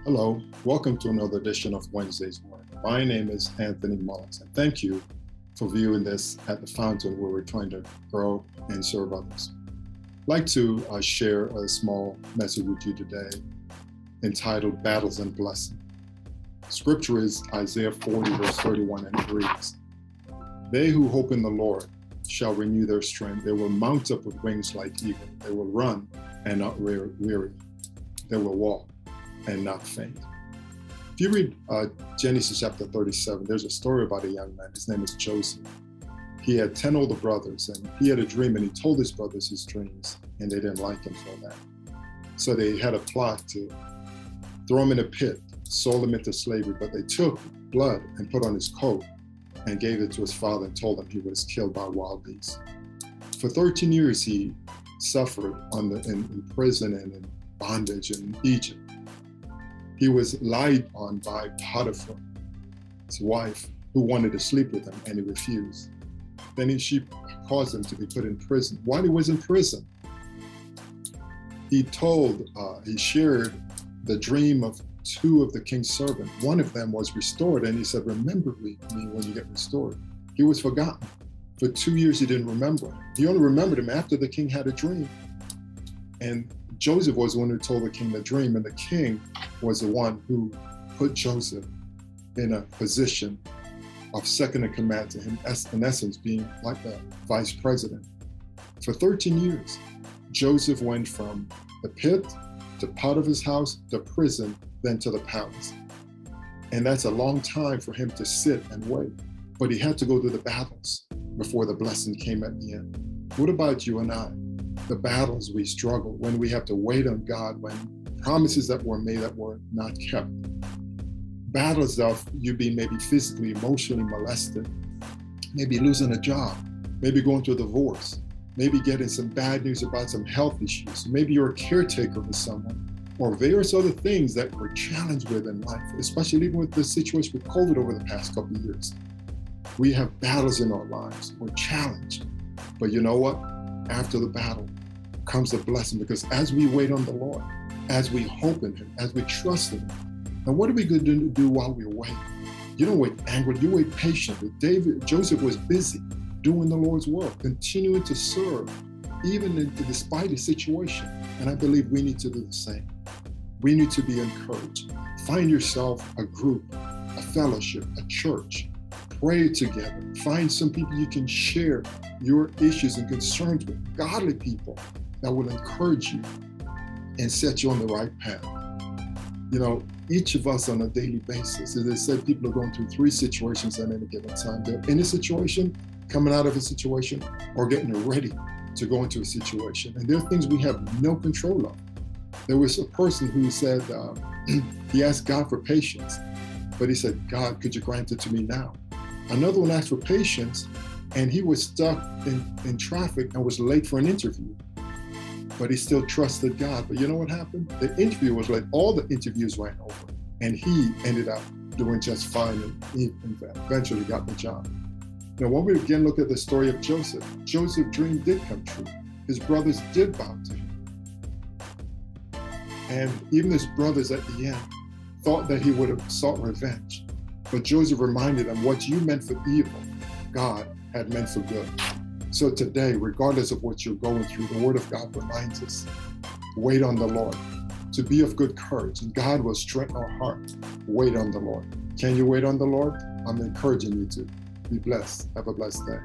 Hello, welcome to another edition of Wednesday's Word. My name is Anthony Mullins, and thank you for viewing this at the fountain where we're trying to grow and serve others. I'd like to share a small message with you today entitled Battles and Blessing. Scripture is Isaiah 40, verse 31, and it reads, "They who hope in the Lord shall renew their strength. They will mount up with wings like eagles. They will run and not weary. They will walk and not faint." If you read Genesis chapter 37, there's a story about a young man. His name is Joseph. He had 10 older brothers, and he had a dream, and he told his brothers his dreams, and they didn't like him for that. So they had a plot to throw him in a pit, sold him into slavery, but they took blood and put on his coat and gave it to his father and told him he was killed by wild beasts. For 13 years, he suffered in prison and in bondage in Egypt. He was lied on by Potiphar, his wife, who wanted to sleep with him, and he refused. Then she caused him to be put in prison. While he was in prison, he shared the dream of two of the king's servants. One of them was restored, and he said, "Remember me when you get restored." He was forgotten. For 2 years, he didn't remember him. He only remembered him after the king had a dream. And Joseph was the one who told the king the dream, and the king was the one who put Joseph in a position of second in command to him, in essence being like the vice president. For 13 years, Joseph went from the pit to Potiphar's house, to prison, then to the palace. And that's a long time for him to sit and wait. But he had to go through the battles before the blessing came at the end. What about you and I? The battles we struggle, when we have to wait on God, when promises that were made that were not kept. Battles of you being maybe physically, emotionally molested, maybe losing a job, maybe going through a divorce, maybe getting some bad news about some health issues. Maybe you're a caretaker for someone, or various other things that we're challenged with in life, especially even with the situation with COVID over the past couple of years. We have battles in our lives. We're challenged. But you know what? After the battle comes the blessing, because as we wait on the Lord, as we hope in Him, as we trust in Him, and what are we going to do while we wait? You don't wait angrily, you wait patiently. Joseph was busy doing the Lord's work, continuing to serve, even despite his situation. And I believe we need to do the same. We need to be encouraged. Find yourself a group, a fellowship, a church. Pray together. Find some people you can share your issues and concerns with, godly people that will encourage you and set you on the right path. You know, each of us on a daily basis, as I said, people are going through 3 situations at any given time. They're in a situation, coming out of a situation, or getting ready to go into a situation. And there are things we have no control of. There was a person who said, he asked God for patience, but he said, "God, could you grant it to me now?" Another one asked for patience, and he was stuck in traffic and was late for an interview. But he still trusted God. But you know what happened? The interview was late. All the interviews ran over, and he ended up doing just fine and eventually got the job. Now, when we again look at the story of Joseph, Joseph's dream did come true. His brothers did bow to him. And even his brothers at the end thought that he would have sought revenge. But Joseph reminded them, what you meant for evil, God had meant for good. So today, regardless of what you're going through, the Word of God reminds us, wait on the Lord, to be of good courage, and God will strengthen our heart. Wait on the Lord. Can you wait on the Lord? I'm encouraging you to. Be blessed. Have a blessed day.